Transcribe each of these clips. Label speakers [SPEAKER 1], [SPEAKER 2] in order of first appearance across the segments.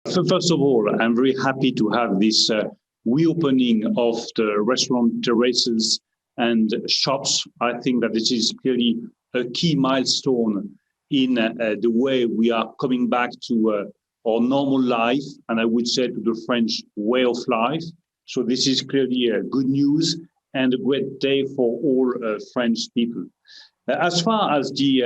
[SPEAKER 1] So first of all, I'm very happy to have this reopening of the restaurant terraces and shops. I think that this is clearly a key milestone in the way we are coming back to our normal life, and I would say to the French way of life. So this is clearly good news and a great day for all French people. As far as the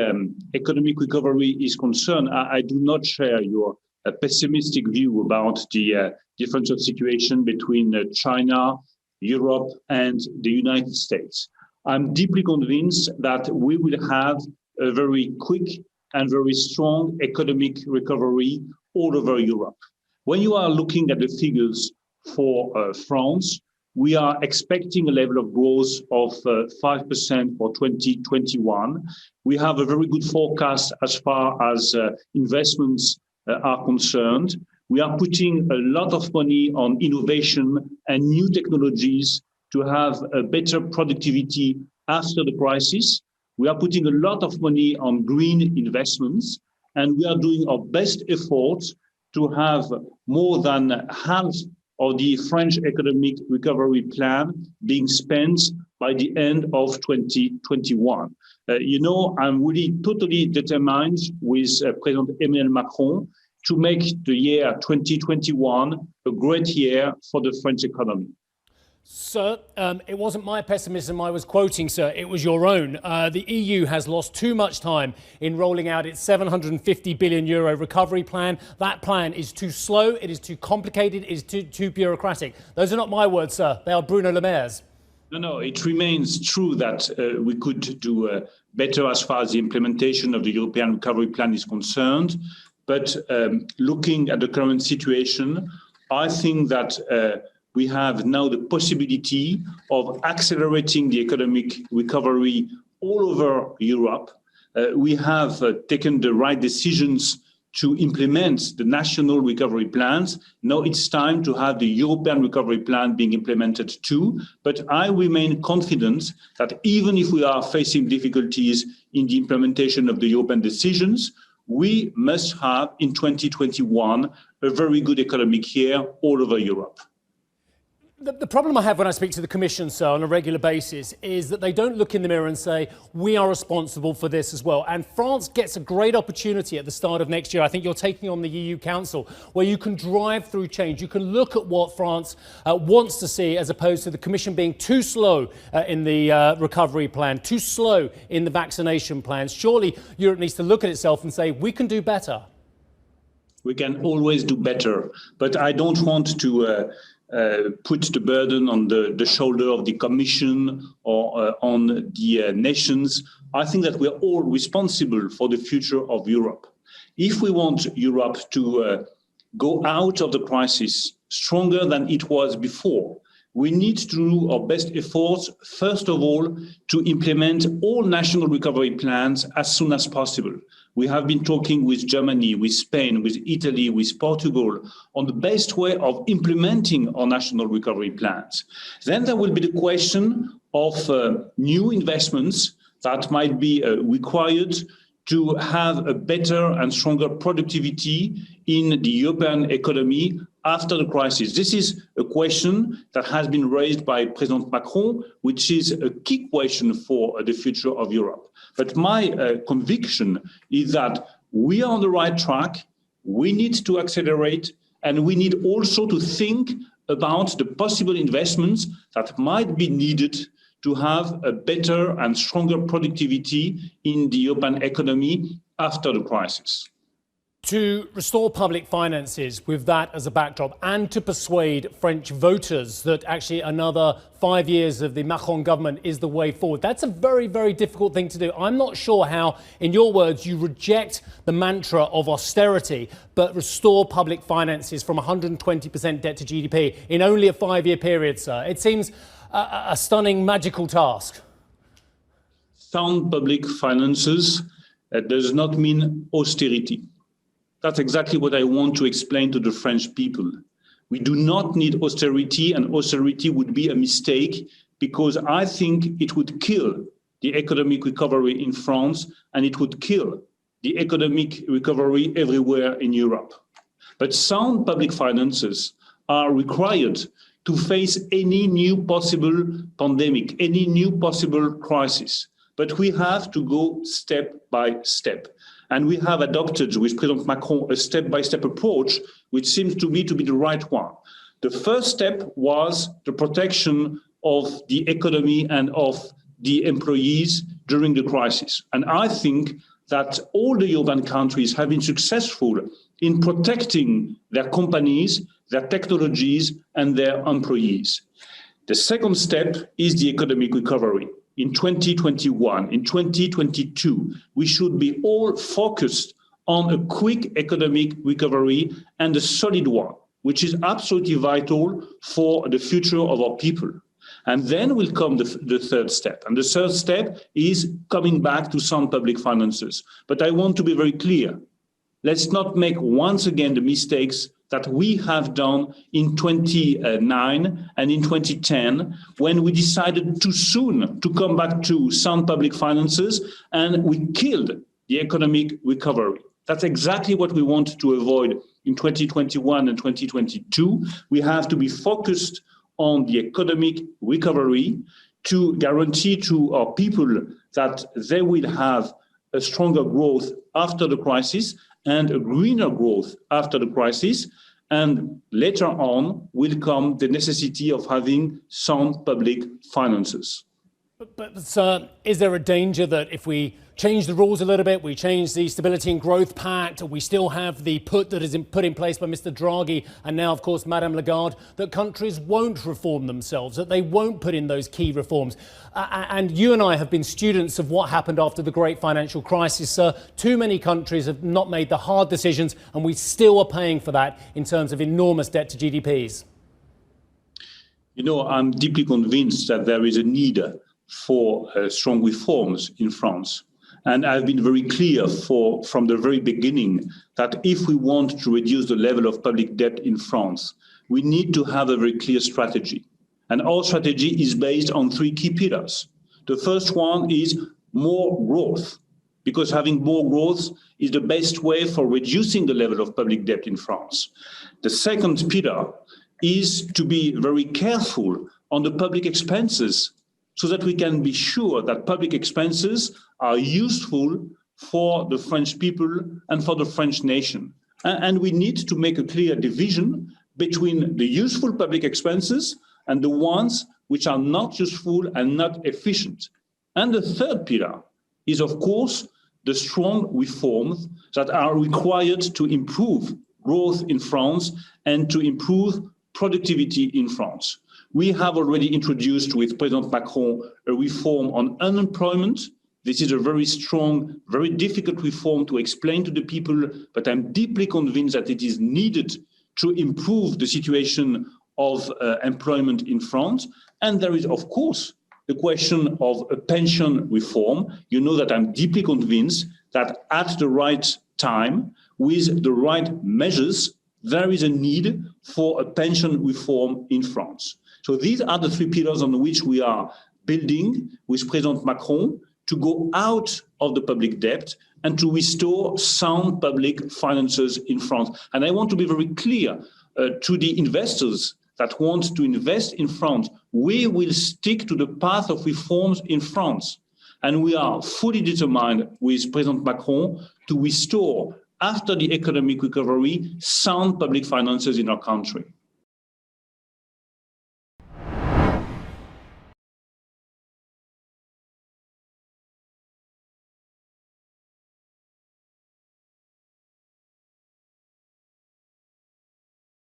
[SPEAKER 1] economic recovery is concerned, I do not share your pessimistic view about the difference of situation between China, Europe, and the United States. I'm deeply convinced that we will have a very quick and very strong economic recovery all over Europe. When you are looking at the figures for France, we are expecting a level of growth of 5% for 2021. We have a very good forecast as far as investments are concerned. We are putting a lot of money on innovation and new technologies to have a better productivity after the crisis. We are putting a lot of money on green investments, and we are doing our best efforts to have more than half of the French economic recovery plan being spent by the end of 2021. I'm really totally determined with President Emmanuel Macron to make the year 2021 a great year for the French economy.
[SPEAKER 2] Sir, it wasn't my pessimism I was quoting, sir. It was your own. The EU has lost too much time in rolling out its €750 billion recovery plan. That plan is too slow, it is too complicated, it is too bureaucratic. Those are not my words, sir. They are Bruno Le Maire's.
[SPEAKER 1] No, it remains true that we could do better as far as the implementation of the European Recovery Plan is concerned. But looking at the current situation, I think that we have now the possibility of accelerating the economic recovery all over Europe. We have taken the right decisions to implement the national recovery plans. Now it's time to have the European recovery plan being implemented too. But I remain confident that even if we are facing difficulties in the implementation of the European decisions, we must have in 2021 a very good economic year all over Europe.
[SPEAKER 2] The problem I have when I speak to the Commission, sir, on a regular basis is that they don't look in the mirror and say, we are responsible for this as well. And France gets a great opportunity at the start of next year. I think you're taking on the EU Council, where you can drive through change. You can look at what France wants to see, as opposed to the Commission being too slow in the recovery plan, too slow in the vaccination plans. Surely Europe needs to look at itself and say, we can do better.
[SPEAKER 1] We can always do better, but I don't want to put the burden on the shoulder of the Commission or on the nations. I think that we are all responsible for the future of Europe. If we want Europe to go out of the crisis stronger than it was before, we need to do our best efforts, first of all, to implement all national recovery plans as soon as possible. We have been talking with Germany, with Spain, with Italy, with Portugal on the best way of implementing our national recovery plans. Then there will be the question of new investments that might be required to have a better and stronger productivity in the European economy after the crisis. This is a question that has been raised by President Macron, which is a key question for the future of Europe. But my conviction is that we are on the right track, we need to accelerate, and we need also to think about the possible investments that might be needed to have a better and stronger productivity in the European economy after the crisis.
[SPEAKER 2] To restore public finances with that as a backdrop, and to persuade French voters that actually another 5 years of the Macron government is the way forward. That's a very, very difficult thing to do. I'm not sure how, in your words, you reject the mantra of austerity, but restore public finances from 120% debt to GDP in only a 5-year period, sir. It seems a stunning, magical task.
[SPEAKER 1] Sound public finances does not mean austerity. That's exactly what I want to explain to the French people. We do not need austerity, and austerity would be a mistake because I think it would kill the economic recovery in France and it would kill the economic recovery everywhere in Europe. But sound public finances are required to face any new possible pandemic, any new possible crisis. But we have to go step by step. And we have adopted with President Macron a step-by-step approach, which seems to me to be the right one. The first step was the protection of the economy and of the employees during the crisis. And I think that all the European countries have been successful in protecting their companies, their technologies, and their employees. The second step is the economic recovery. In 2021, in 2022, we should be all focused on a quick economic recovery and a solid one, which is absolutely vital for the future of our people. And then will come the third step. And the third step is coming back to sound public finances. But I want to be very clear. Let's not make once again the mistakes that we have done in 2009 and in 2010, when we decided too soon to come back to sound public finances and we killed the economic recovery. That's exactly what we want to avoid in 2021 and 2022. We have to be focused on the economic recovery to guarantee to our people that they will have a stronger growth after the crisis and a greener growth after the crisis. And later on will come the necessity of having sound public finances.
[SPEAKER 2] But sir, is there a danger that if we change the rules a little bit, we change the Stability and Growth Pact, we still have the put that is put in place by Mr. Draghi and now, of course, Madame Lagarde, that countries won't reform themselves, that they won't put in those key reforms? And you and I have been students of what happened after the great financial crisis, sir. Too many countries have not made the hard decisions, and we still are paying for that in terms of enormous debt to GDPs.
[SPEAKER 1] You know, I'm deeply convinced that there is a need for strong reforms in France. And I've been very clear from the very beginning that if we want to reduce the level of public debt in France, we need to have a very clear strategy. And our strategy is based on three key pillars. The first one is more growth, because having more growth is the best way for reducing the level of public debt in France. The second pillar is to be very careful on the public expenses, so that we can be sure that public expenses are useful for the French people and for the French nation. And we need to make a clear division between the useful public expenses and the ones which are not useful and not efficient. And the third pillar is, of course, the strong reforms that are required to improve growth in France and to improve productivity in France. We have already introduced with President Macron a reform on unemployment. This is a very strong, very difficult reform to explain to the people, but I'm deeply convinced that it is needed to improve the situation of employment in France. And there is, of course, the question of a pension reform. You know that I'm deeply convinced that at the right time, with the right measures, there is a need for a pension reform in France. So these are the three pillars on which we are building with President Macron to go out of the public debt and to restore sound public finances in France. And I want to be very clear to the investors that want to invest in France. We will stick to the path of reforms in France. And we are fully determined with President Macron to restore, after the economic recovery, sound public finances in our country.